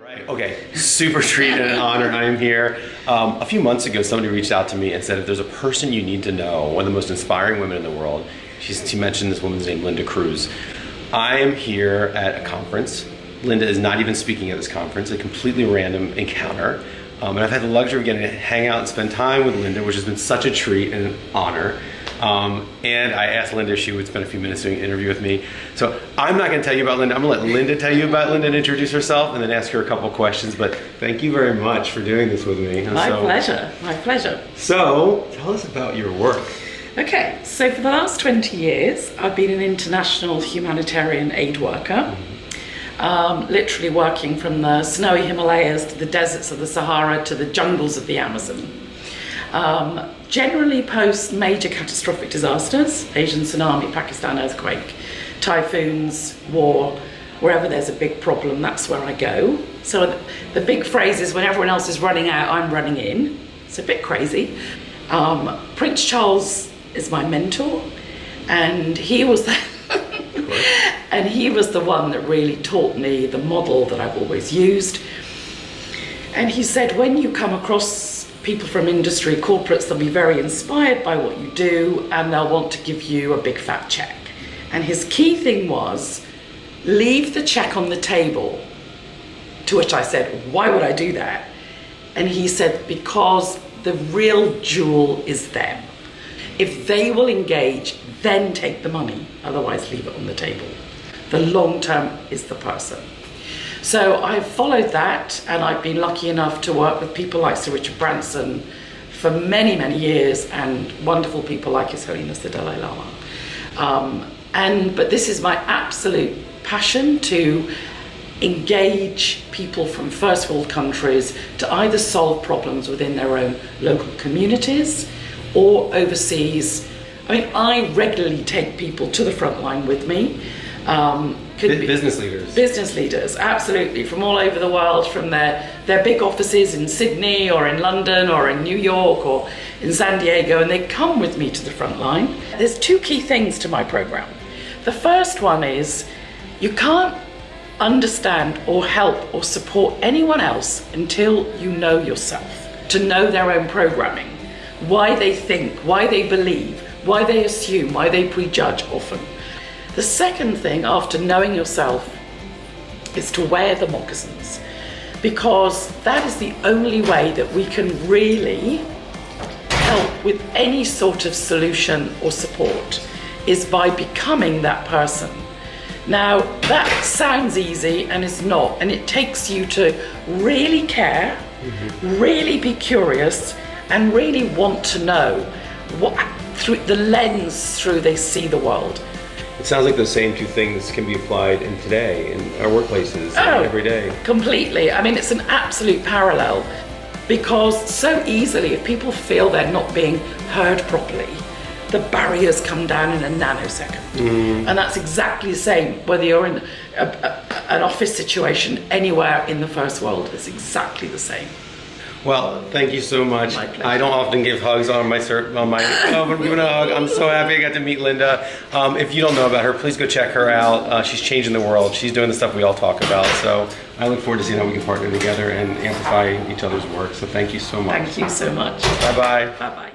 Right. Okay, super treat and an honor. I am here. A few months ago, somebody reached out to me and said, if there's a person you need to know, one of the most inspiring women in the world, she mentioned this woman's name, Linda Cruse. I am here at a conference. Linda is not even speaking at this conference, a completely random encounter. And I've had the luxury of getting to hang out and spend time with Linda, which has been such a treat and an honor. And I asked Linda if she would spend a few minutes doing an interview with me. So I'm not going to tell you about Linda. I'm going to let Linda tell you about Linda and introduce herself and then ask her a couple questions. But thank you very much for doing this with me. My pleasure. My pleasure. So tell us about your work. Okay, so for the last 20 years, I've been an international humanitarian aid worker. Literally working from the snowy Himalayas to the deserts of the Sahara to the jungles of the Amazon. Generally post major catastrophic disasters, Asian tsunami, Pakistan earthquake, typhoons, war, wherever there's a big problem, that's where I go. So the big phrase is when everyone else is running out, I'm running in. It's a bit crazy. Prince Charles is my mentor, and he was the and he was the one that really taught me the model that I've always used. And he said, when you come across people from industry, corporates, they'll be very inspired by what you do and they'll want to give you a big fat check. And his key thing was, leave the check on the table. To which I said, why would I do that? And he said, because the real jewel is them. If they will engage, then take the money, otherwise leave it on the table. The long term is the person. So I've followed that, and I've been lucky enough to work with people like Sir Richard Branson for many, many years, and wonderful people like His Holiness the Dalai Lama. But this is my absolute passion, to engage people from first world countries to either solve problems within their own local communities or overseas. I mean, I regularly take people to the front line with me. Business leaders. Business leaders, absolutely, from all over the world, from their big offices in Sydney or in London or in New York or in San Diego, and they come with me to the front line. There's two key things to my program. The first one is, you can't understand or help or support anyone else until you know yourself, to know their own programming, why they think, why they believe, why they assume, why they prejudge often. The second thing, after knowing yourself, is to wear the moccasins, because that is the only way that we can really help with any sort of solution or support, is by becoming that person. Now, that sounds easy and it's not, and it takes you to really care, really be curious, and really want to know what, through the lens through they see the world. It sounds like those same two things can be applied in today, in our workplaces, every day. Completely. I mean, it's an absolute parallel, because so easily, if people feel they're not being heard properly, the barriers come down in a nanosecond. And that's exactly the same, whether you're in an office situation anywhere in the first world, it's exactly the same. Well, thank you so much. I don't often give hugs on my but I'm giving a hug. I'm so happy I got to meet Linda. If you don't know about her, please go check her out. She's changing the world. She's doing the stuff we all talk about. So I look forward to seeing how we can partner together and amplify each other's work. So thank you so much. Thank you so much. Bye-bye. Bye-bye.